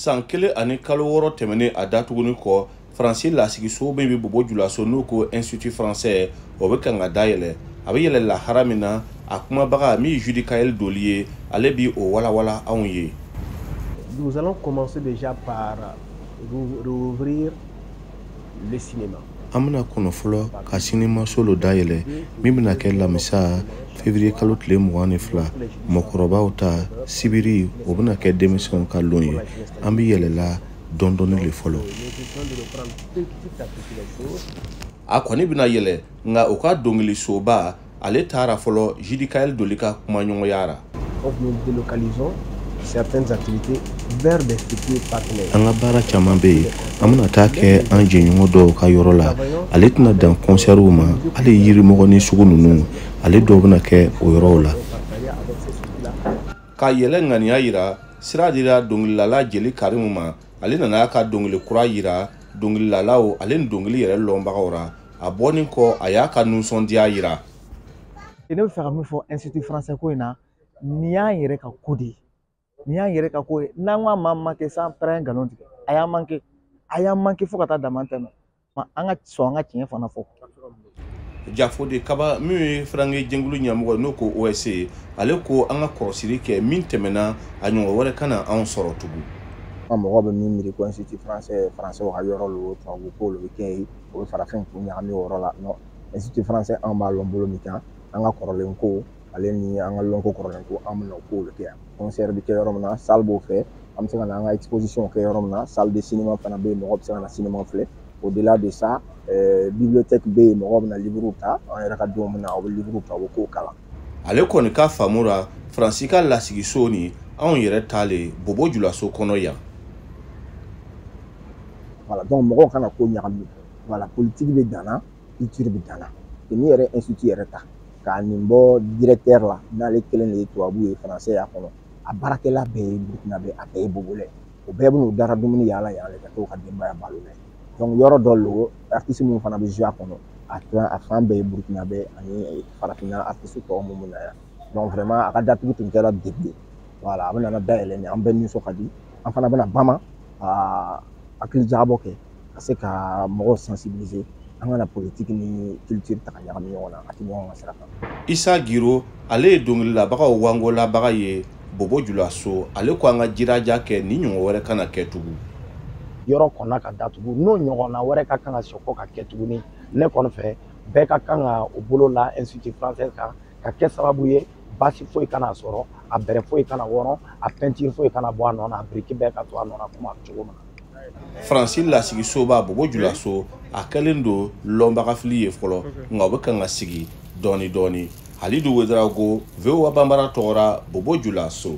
san kelen ani kalo wɔɔrɔ tɛmɛnen a datuguni kɔ Faransi lasigiso min bɛ Bobo Dioulasso n'o ko Institut Français o bɛ kan ka dayɛlɛ a bɛ yɛlɛ lahara min na a kumabaga min Judy Kayel Doli ye ale bi o walawala anw ye. Nous allons commencer déjà par rouvrir le cinéma. An bɛna kɔnɔ fɔlɔ ka sinima solo dayɛlɛ min bɛna kɛ lamisa février kalo tile 22 mɔgɔkɔrɔbaw ta sibiri o bɛna kɛ denmisɛnw ka lon ye an bɛ yɛlɛla dɔndɔni le fɔlɔ. A kɔni bɛna yɛlɛ nka o ka dɔnkilisoba ale taara fɔlɔ Judy Kayel Doli ka kumaɲɔgɔnya ra. Nous délocalisons certaines activités vers des futurs partenaires. An ka baara caman bɛ yen an bɛna taa kɛ an jɛɲɔgɔn dɔw ka yɔrɔ la ale tɛna dan kɔnsɛriw ma hali yirimɔgɔ ni sugu ninnu ale dɔw bɛna kɛ o yɔrɔw la. Ka yɛlɛ ŋaniya yira sira dira dɔnkililala Jeli Karimu ma ale nana ka dɔnkili kura yira dɔnkililalaw ale ni dɔnkili yɛrɛ lɔnbagaw ra a bɔnin kɔ a y'a ka nisɔndiya yira. Ne bɛ fɛ ka min fɔ Institut Français ko in na nin y'an yɛrɛ ka ko de ye. Ni y'an yɛrɛ ka ko ye n'an ko a ma manqué san pɛrɛn nkalon tigɛ a y'an manqué fo ka taa dama tɛmɛ an ka sɔn an ka tiɲɛ fana fɔ. Jafode Kaba min ye Firange jɛnkulu ɲɛmɔgɔ n'o ko OSC ale ko an ka kɔlɔsili kɛ min tɛmɛna a ɲɔgɔn wɛrɛ kana anw sɔrɔ tugun. An mɔgɔ bɛ min miiri ko Institut Français Français ka yɔrɔ lo tubabu ko lo bɛ kɛ yen o bɛ farafin kun ɲagami o yɔrɔ la non Institut Français an b'a lɔn bolo min kan an ka kɔrɔlen ko ale ni an ka lɔnko kɔrɔlen ko an bɛna o ko le kɛ yan. Concert bɛ kɛ yɔrɔ min na salle b'o fɛ an bɛ se ka na an ka exposition kɛ yɔrɔ min na salle de cinéma fana bɛ yen mɔgɔ bɛ se ka na cinéma filɛ au-delà de ça bibliothèque bɛ yen mɔgɔ bɛ na livre ta an yɛrɛ ka denw bɛ na u bɛ livre ta u bɛ kow kalan. Ale kɔni ka faamu ra Faransi ka lasigiso ni anw yɛrɛ taale Bobo Dioulasso kɔnɔ yan. Voilà donc mɔgɔw kana ko ɲagami voilà politique bɛ danna culture bɛ danna ni yɛrɛ institut yɛrɛ ta k'a nin bɔ directeur la n'ale kelen de ye tubabu ye français y'a kɔnɔ a baarakɛla bɛɛ ye Burkina bɛ a bɛɛ ye Bogolais o bɛɛ bɛn'u dara dumuni yaala yaala ka t'o ka denbaya balo la donc yɔrɔ dɔ lo artiste minnu fana bɛ jouer a kɔnɔ a fan bɛɛ ye Burkina bɛ ani farafinna artiste tɔw minnu na yan donc vraiment a ka datugu tun kɛra degun voilà a bɛna dayɛlɛ ni an bɛɛ nisɔn ka di an fana bɛna bama hakili jagabɔ kɛ ka se ka mɔgɔw sensibiliser an kana politique ni culture ta ka ɲagami ɲɔgɔn na a tɛ ɲɔgɔn ka sira kan. Isa Giro ale ye dɔnkililabagaw wangolabaga ye Bobo Dioulasso ale ko an ka jiraja kɛ ni ɲɔgɔn wɛrɛ kana kɛ tugun. Yɔrɔ kɔnna ka datugu n'o ɲɔgɔnna wɛrɛ ka kan ka sɔkɔ ka kɛ tuguni ne kɔni fɛ bɛɛ ka kan ka o bolo la Institut Français kan ka kɛ sababu ye basi foyi kana sɔrɔ a bɛrɛ foyi kana wɔrɔn a peinture foyi kana bɔ a nɔ na a brique bɛɛ ka to a nɔ na kuma cogo min na. Faransi lasigisoba Bobo Dioulasso a kɛlen don lɔnbagafili ye fɔlɔ nka o bɛ kan ka sigi dɔɔni dɔɔni. Halidu Ouedraogo VOA Bambara tɔgɔra Bobo Dioulasso.